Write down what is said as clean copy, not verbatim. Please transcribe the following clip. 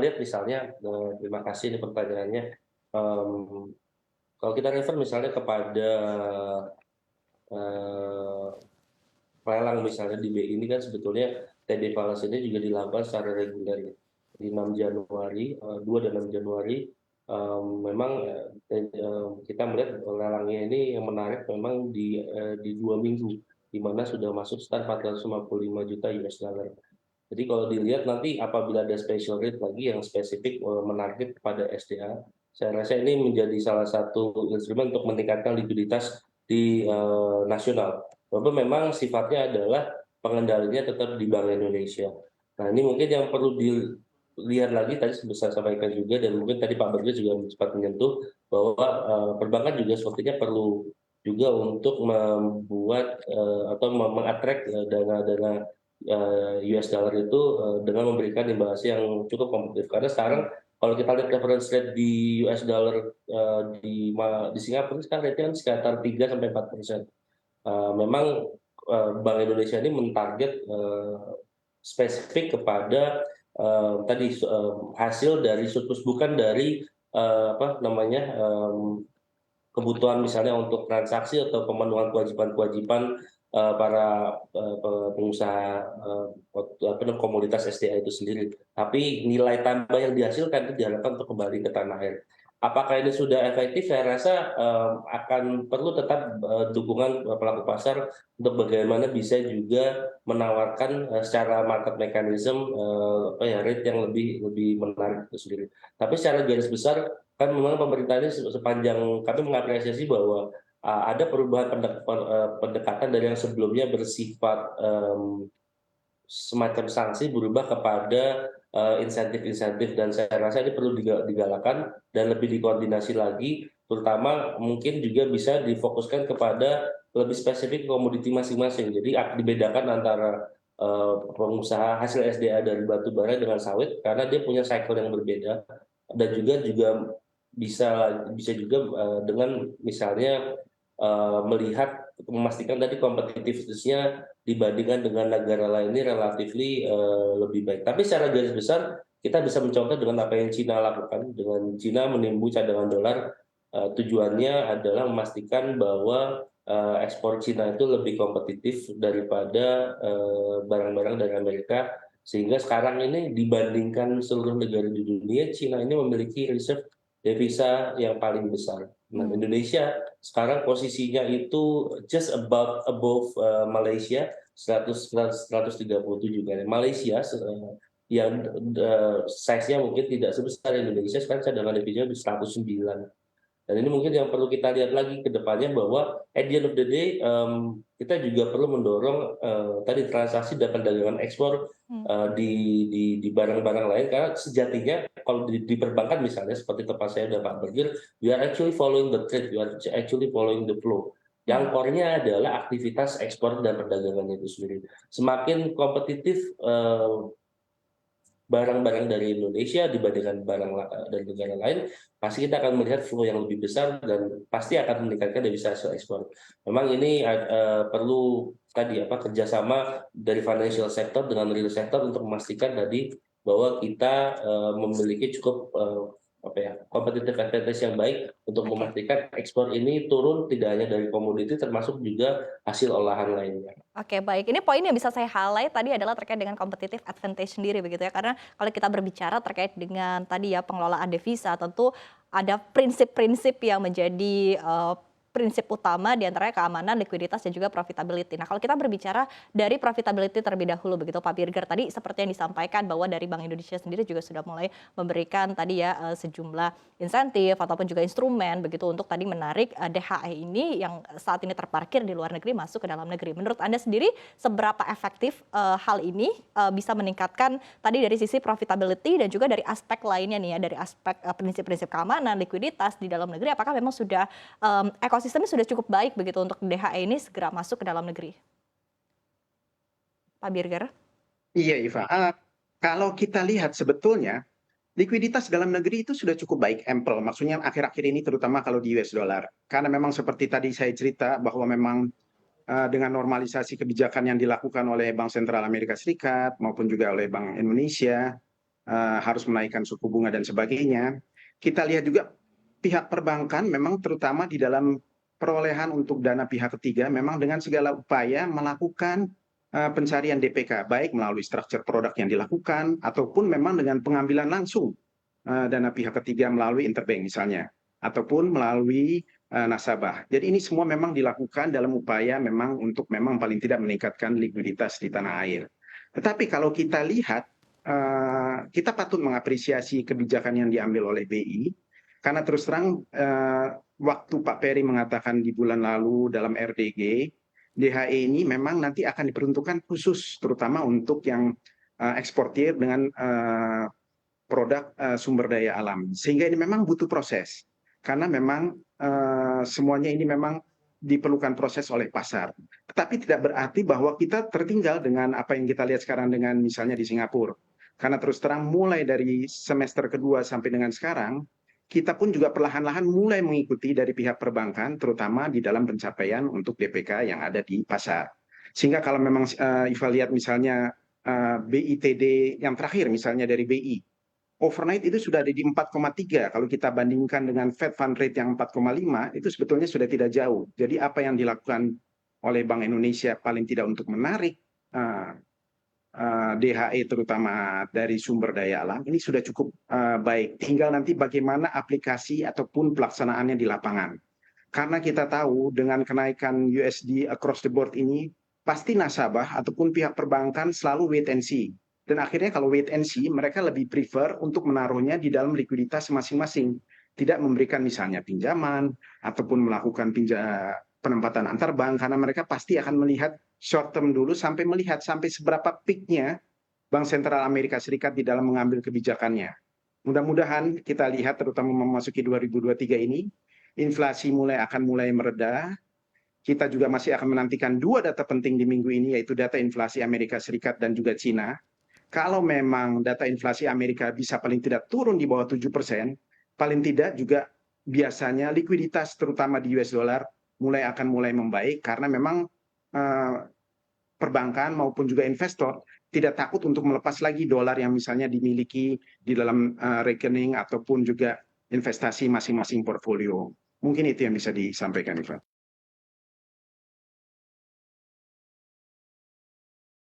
lihat misalnya, terima kasih ini pertanyaannya, mmm, kalau kita refer misalnya kepada, eee, lelang misalnya di BI ini kan sebetulnya TD Falas ini juga dilakukan secara reguler ya. Di 6 Januari, 2 dan 6 Januari, memang, kita melihat lelangnya ini yang menarik memang di 2 minggu, di mana sudah masuk start $455 juta. Jadi kalau dilihat nanti apabila ada special rate lagi yang spesifik, menarget kepada SDA, saya rasa ini menjadi salah satu instrumen untuk meningkatkan likuiditas di, nasional. Walaupun memang sifatnya adalah pengendalinya tetap di Bank Indonesia. Nah, ini mungkin yang perlu dilihat lagi tadi saya sampaikan juga dan mungkin tadi Pak Bagja juga sempat menyentuh bahwa, perbankan juga sepertinya perlu juga untuk membuat, atau meng-attract, dana-dana US dollar itu, dengan memberikan imbas yang cukup kompetitif. Karena sekarang kalau kita lihat reference rate di US dollar, di Singapura sekarang rate-nya kan sekitar 3 sampai 4%. Memang, Bank Indonesia ini mentarget, spesifik kepada, tadi, hasil dari surplus, bukan dari, apa namanya, kebutuhan misalnya untuk transaksi atau pemenuhan kewajiban-kewajiban, para, pengusaha, apa namanya, komoditas SDA itu sendiri. Tapi nilai tambah yang dihasilkan itu diharapkan untuk kembali ke tanah air. Apakah ini sudah efektif? Saya rasa, akan perlu tetap, dukungan, pelaku pasar untuk bagaimana bisa juga menawarkan, secara market mechanism, apa ya, rate yang lebih lebih menarik itu sendiri. Tapi secara garis besar kan memang pemerintah ini sepanjang kami mengapresiasi bahwa, ada perubahan pendekatan dari yang sebelumnya bersifat, semacam sanksi berubah kepada, insentif-insentif dan saya rasa ini perlu digalakan dan lebih dikoordinasi lagi, terutama mungkin juga bisa difokuskan kepada lebih spesifik komoditi masing-masing. Jadi dibedakan antara, pengusaha hasil SDA dari batu bara dengan sawit karena dia punya cycle yang berbeda dan juga bisa juga, dengan misalnya, melihat memastikan tadi competitiveness-nya dibandingkan dengan negara lain ini relatively, lebih baik. Tapi secara garis besar kita bisa mencontoh dengan apa yang Cina lakukan, dengan Cina menimbu cadangan dolar, tujuannya adalah memastikan bahwa, ekspor Cina itu lebih kompetitif daripada, barang-barang dari Amerika, sehingga sekarang ini dibandingkan seluruh negara di dunia, Cina ini memiliki reserve devisa yang paling besar. Nah, Mmm. Indonesia sekarang posisinya itu just above, Malaysia 137 kan ya. Malaysia yang, size-nya mungkin tidak sebesar Indonesia, sekarang cadangan devisanya di 109. Dan ini mungkin yang perlu kita lihat lagi ke depannya bahwa at the end of the day, kita juga perlu mendorong, tadi transaksi dan perdagangan ekspor, Mmm. di barang-barang lain karena sejatinya kalau di perbankan misalnya seperti tempat saya dan Pak Bagir, we are actually following the trade, we are actually following the flow. Yang Mmm. core-nya adalah aktivitas ekspor dan perdagangannya itu sendiri. Semakin kompetitif, barang-barang dari Indonesia dibandingkan dari negara lain, pasti kita akan melihat flow yang lebih besar dan pasti akan meningkatkan devisa hasil ekspor. Memang ini perlu tadi apa, kerjasama dari financial sector dengan real sector untuk memastikan tadi bahwa kita, memiliki cukup, apa ya, competitive advantage yang baik untuk Oke. memastikan ekspor ini turun tidak hanya dari komoditi termasuk juga hasil olahan lainnya. Oke, baik. Ini poin yang bisa saya highlight tadi adalah terkait dengan competitive advantage sendiri begitu ya. Karena kalau kita berbicara terkait dengan tadi ya pengelolaan devisa, tentu ada prinsip-prinsip yang menjadi, prinsip utama di antaranya keamanan, likuiditas, dan juga profitability. Nah, kalau kita berbicara dari profitability terlebih dahulu begitu Pak Birger, tadi seperti yang disampaikan bahwa dari Bank Indonesia sendiri juga sudah mulai memberikan tadi ya, sejumlah insentif ataupun juga instrumen begitu untuk tadi menarik, DHE ini yang saat ini terparkir di luar negeri masuk ke dalam negeri. Menurut Anda sendiri seberapa efektif, hal ini, bisa meningkatkan tadi dari sisi profitability dan juga dari aspek lainnya nih ya, dari aspek, prinsip-prinsip keamanan, likuiditas di dalam negeri apakah memang sudah, ekosistemnya sudah cukup baik begitu untuk DHE ini segera masuk ke dalam negeri? Pak Birger? Iya, Iva, kalau kita lihat sebetulnya likuiditas dalam negeri itu sudah cukup baik, ample, maksudnya akhir-akhir ini terutama kalau di US dollar. Karena memang seperti tadi saya cerita bahwa memang, dengan normalisasi kebijakan yang dilakukan oleh Bank Sentral Amerika Serikat maupun juga oleh Bank Indonesia, harus menaikkan suku bunga dan sebagainya. Kita lihat juga pihak perbankan memang terutama di dalam perolehan untuk dana pihak ketiga memang dengan segala upaya melakukan pencarian DPK, baik melalui structure produk yang dilakukan ataupun memang dengan pengambilan langsung dana pihak ketiga melalui interbank misalnya, ataupun melalui nasabah. Jadi ini semua memang dilakukan dalam upaya memang untuk memang paling tidak meningkatkan likuiditas di tanah air. Tetapi kalau kita lihat, kita patut mengapresiasi kebijakan yang diambil oleh BI, karena terus terang waktu Pak Peri mengatakan di bulan lalu dalam RDG, DHE ini memang nanti akan diperuntukkan khusus terutama untuk yang eksportir dengan produk sumber daya alam. Sehingga ini memang butuh proses. Karena memang semuanya ini memang diperlukan proses oleh pasar. Tetapi tidak berarti bahwa kita tertinggal dengan apa yang kita lihat sekarang dengan misalnya di Singapura. Karena terus terang mulai dari semester kedua sampai dengan sekarang, kita pun juga perlahan-lahan mulai mengikuti dari pihak perbankan, terutama di dalam pencapaian untuk DPK yang ada di pasar. Sehingga kalau memang Iva lihat misalnya BITD yang terakhir misalnya dari BI, overnight itu sudah ada di 4,3. Kalau kita bandingkan dengan Fed Fund Rate yang 4,5, itu sebetulnya sudah tidak jauh. Jadi apa yang dilakukan oleh Bank Indonesia paling tidak untuk menarik DHE terutama dari sumber daya alam, ini sudah cukup baik. Tinggal nanti bagaimana aplikasi ataupun pelaksanaannya di lapangan. Karena kita tahu dengan kenaikan USD across the board ini, pasti nasabah ataupun pihak perbankan selalu wait and see. Dan akhirnya kalau wait and see, mereka lebih prefer untuk menaruhnya di dalam likuiditas masing-masing. Tidak memberikan misalnya pinjaman, ataupun melakukan penempatan antar bank, karena mereka pasti akan melihat short term dulu sampai melihat sampai seberapa peaknya Bank Sentral Amerika Serikat di dalam mengambil kebijakannya. Mudah-mudahan kita lihat terutama memasuki 2023 ini, inflasi akan mulai mereda. Kita juga masih akan menantikan dua data penting di minggu ini, yaitu data inflasi Amerika Serikat dan juga Cina. Kalau memang data inflasi Amerika bisa paling tidak turun di bawah 7%, paling tidak juga biasanya likuiditas terutama di US dollar akan mulai membaik karena memang perbankan maupun juga investor tidak takut untuk melepas lagi dolar yang misalnya dimiliki di dalam rekening ataupun juga investasi masing-masing portfolio. Mungkin itu yang bisa disampaikan, Ivan.